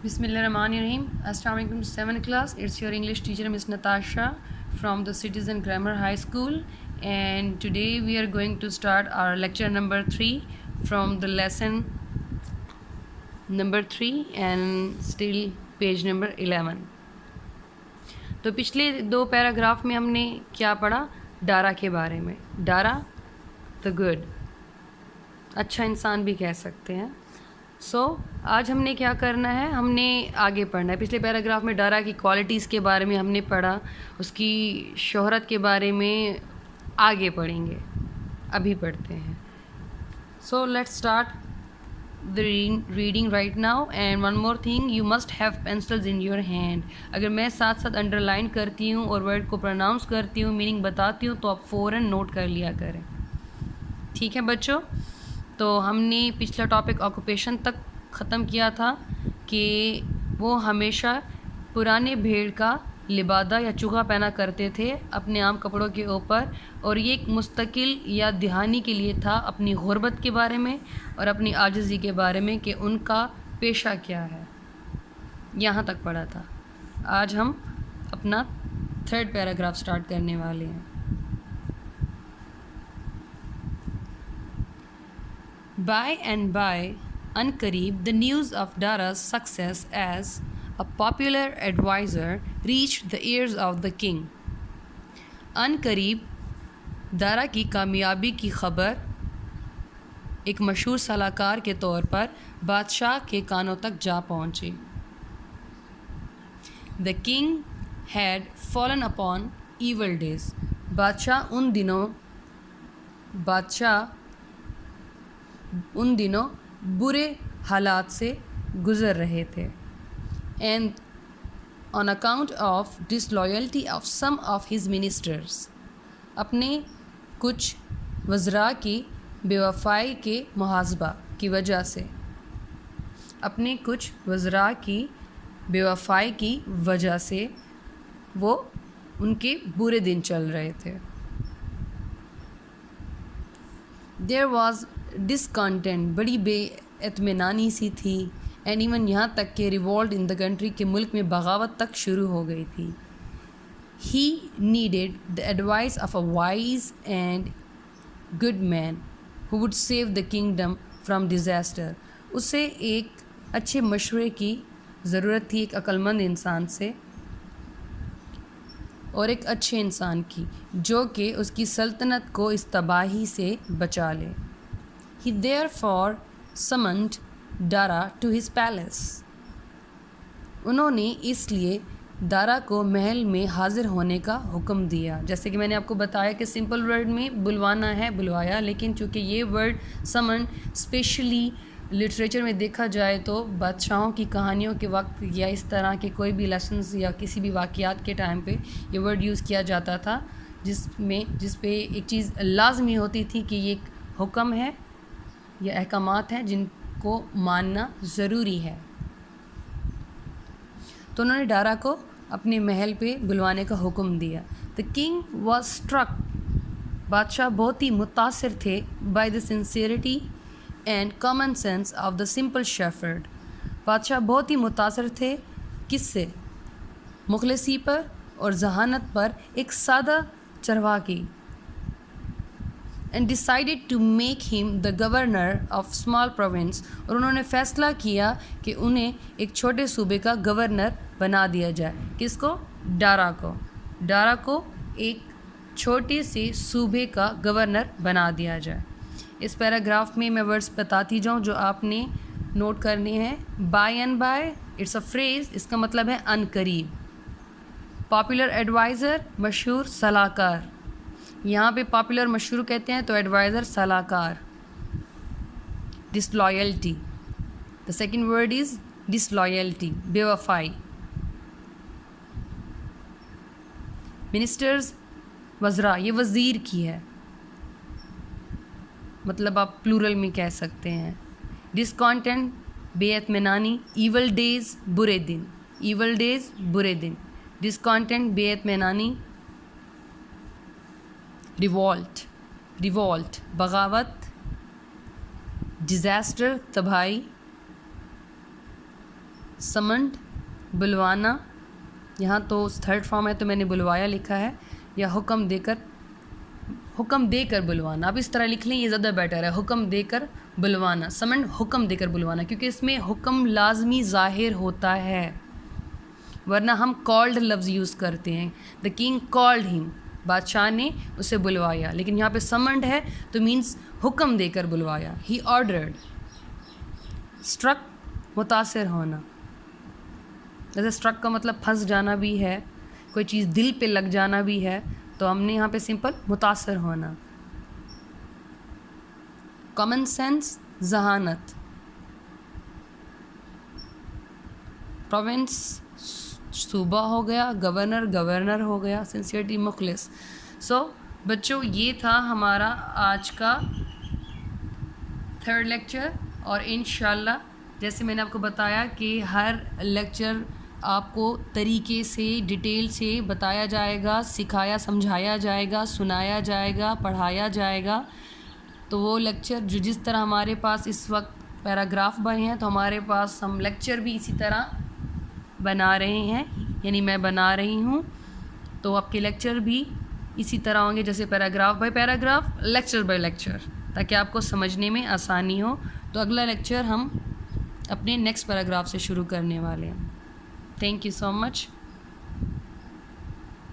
Bismillahirrahmanirrahim. Assalamu alaikum to 7th class. It's your English teacher Miss Natasha from the Citizen Grammar High School, and today we are going to start our lecture number 3 from the lesson number 3 and still page number 11. تو پچھلے 2 paragraph میں ہم نے کیا پڑھا؟ ڈارا کے بارے میں. ڈارا the good, اچھا انسان بھی کہہ سکتے ہیں. آج ہم نے کیا کرنا ہے؟ ہم نے آگے پڑھنا ہے. پچھلے پیراگراف میں ڈارا کی کوالٹیز کے بارے میں ہم نے پڑھا, اس کی شہرت کے بارے میں آگے پڑھیں گے, ابھی پڑھتے ہیں. Let's start the reading right now. And one more thing, you must have pencils in your hand. اگر میں ساتھ ساتھ انڈر لائن کرتی ہوں اور ورڈ کو پروناؤنس کرتی ہوں, میننگ بتاتی ہوں, تو آپ فوراً نوٹ کر لیا کریں. ٹھیک ہے بچوں؟ تو ہم نے پچھلا ٹاپک آکوپیشن تک ختم کیا تھا کہ وہ ہمیشہ پرانے بھیڑ کا لبادہ یا چوغا پہنا کرتے تھے اپنے عام کپڑوں کے اوپر, اور یہ ایک مستقل یا دہانی کے لیے تھا اپنی غربت کے بارے میں اور اپنی عاجزی کے بارے میں کہ ان کا پیشہ کیا ہے. یہاں تک پڑھا تھا. آج ہم اپنا 3rd پیراگراف سٹارٹ کرنے والے ہیں. By and by, unqareeb, the news of Dara's success as a popular advisor reached the ears of the king. Unqareeb, دارا کی کامیابی کی خبر ایک مشہور صلاح کار کے طور پر بادشاہ کے کانوں تک جا پہنچی. The king had fallen upon evil days. بادشاہ ان دنوں برے حالات سے گزر رہے تھے. And on account of disloyalty of some of his ministers, اپنے کچھ وزراء کی بے وفائی کے محاسبہ کی وجہ سے, اپنے کچھ وزراء کی بے وفائی کی وجہ سے وہ ان کے برے دن چل رہے تھے. There was discontent, بڑی بے اطمینانی سی تھی. اینڈ ایون یہاں تک کہ ریوولٹ ان دا کنٹری, کے ملک میں بغاوت تک شروع ہو گئی تھی. He needed the advice of a wise and good man who would save the kingdom from disaster. اسے ایک اچھے مشورے کی ضرورت تھی, ایک عقل مند انسان سے اور ایک اچھے انسان کی جو کہ اس کی سلطنت کو اس تباہی سے بچا لے. He therefore summoned Dara to his palace. انہوں نے اس لیے دارا کو محل میں حاضر ہونے کا حکم دیا. جیسے کہ میں نے آپ کو بتایا کہ سمپل ورڈ میں بلوانا ہے, بلوایا, لیکن چونکہ یہ ورڈ سمن اسپیشلی لٹریچر میں دیکھا جائے تو بادشاہوں کی کہانیوں کے وقت یا اس طرح کے کوئی بھی لیسنز یا کسی بھی واقعات کے ٹائم پہ یہ ورڈ یوز کیا جاتا تھا, جس پہ ایک چیز لازمی ہوتی تھی کہ یہ ایک حکم ہے یا احکامات ہیں جن کو ماننا ضروری ہے. تو انہوں نے ڈارا کو اپنے محل پہ بلوانے کا حکم دیا. The king was struck. بادشاہ بہت ہی متاثر تھے by the sincerity and common sense of the simple shepherd. بادشاہ بہت ہی متاثر تھے کس سے؟ مخلصی پر اور ذہانت پر ایک سادہ چرواہا کی. And decided to make him the governor of small province. اور انہوں نے فیصلہ کیا کہ انہیں ایک چھوٹے صوبے کا گورنر بنا دیا جائے. کس کو؟ ڈارا کو. ڈارا کو ایک چھوٹے سے صوبے کا گورنر بنا دیا جائے. اس پیراگراف میں ورڈز بتاتی جاؤں جو آپ نے نوٹ کرنے ہیں. By and by, it's a phrase, اس کا مطلب ہے ان قریب. پاپولر ایڈوائزر, مشہور صلاح کار. یہاں پہ پاپولر مشہور کہتے ہیں تو ایڈوائزر صلاح کار. ڈسلویلٹی, دا سیکنڈ ورڈ از ڈسلویلٹی, بے وفائی. منسٹرز, وزراء, یہ وزیر کی ہے, مطلب آپ پلورل میں کہہ سکتے ہیں. ڈسکانٹینٹ, بے اطمینانی. ایول ڈیز, برے دن. ایول ڈیز, برے دن. ڈسکانٹینٹ, بے اطمینانی. ریوولٹ, بغاوت. ڈیزاسٹر, تباہی. سمنڈ بلوانا, یہاں تو تھرڈ فارم ہے تو میں نے بلوایا لکھا ہے, یا حکم دے کر بلوانا. آپ اس طرح لکھ لیں, یہ زیادہ بیٹر ہے, حکم دے کر بلوانا. سمنڈ حکم دے کر بلوانا, کیونکہ اس میں حکم لازمی ظاہر ہوتا ہے, ورنہ ہم کالڈ لفظ یوز کرتے ہیں. دا کنگ کالڈ ہم, بادشاہ نے اسے بلوایا, لیکن یہاں پہ سمنڈ ہے تو مینس حکم دے کر بلوایا. ہی آرڈرڈ. اسٹرک متاثر ہونا, جیسے اسٹرک کا مطلب پھنس جانا بھی ہے, کوئی چیز دل پہ لگ جانا بھی ہے, تو ہم نے یہاں پہ سمپل متاثر ہونا. کامن سینس ذہانت. پروونس صوبہ ہو گیا, گورنر ہو گیا, سنسیئرٹی مخلص. سو بچوں یہ تھا ہمارا آج کا تھرڈ لیکچر, اور انشاءاللہ جیسے میں نے آپ کو بتایا کہ ہر لیکچر آپ کو طریقے سے ڈیٹیل سے بتایا جائے گا, سکھایا سمجھایا جائے گا, سنایا جائے گا, پڑھایا جائے گا. تو وہ لیکچر جو جس طرح ہمارے پاس اس وقت پیراگراف بنے ہیں, تو ہمارے پاس ہم لیکچر بھی اسی طرح بنا رہے ہیں, یعنی میں بنا رہی ہوں. تو آپ کے لیکچر بھی اسی طرح ہوں گے, جیسے paragraph by paragraph, lecture by lecture, تاکہ آپ کو سمجھنے میں آسانی ہو. تو اگلا لیکچر ہم اپنے نیکسٹ پیراگراف سے شروع کرنے والے ہیں. Thank you so much.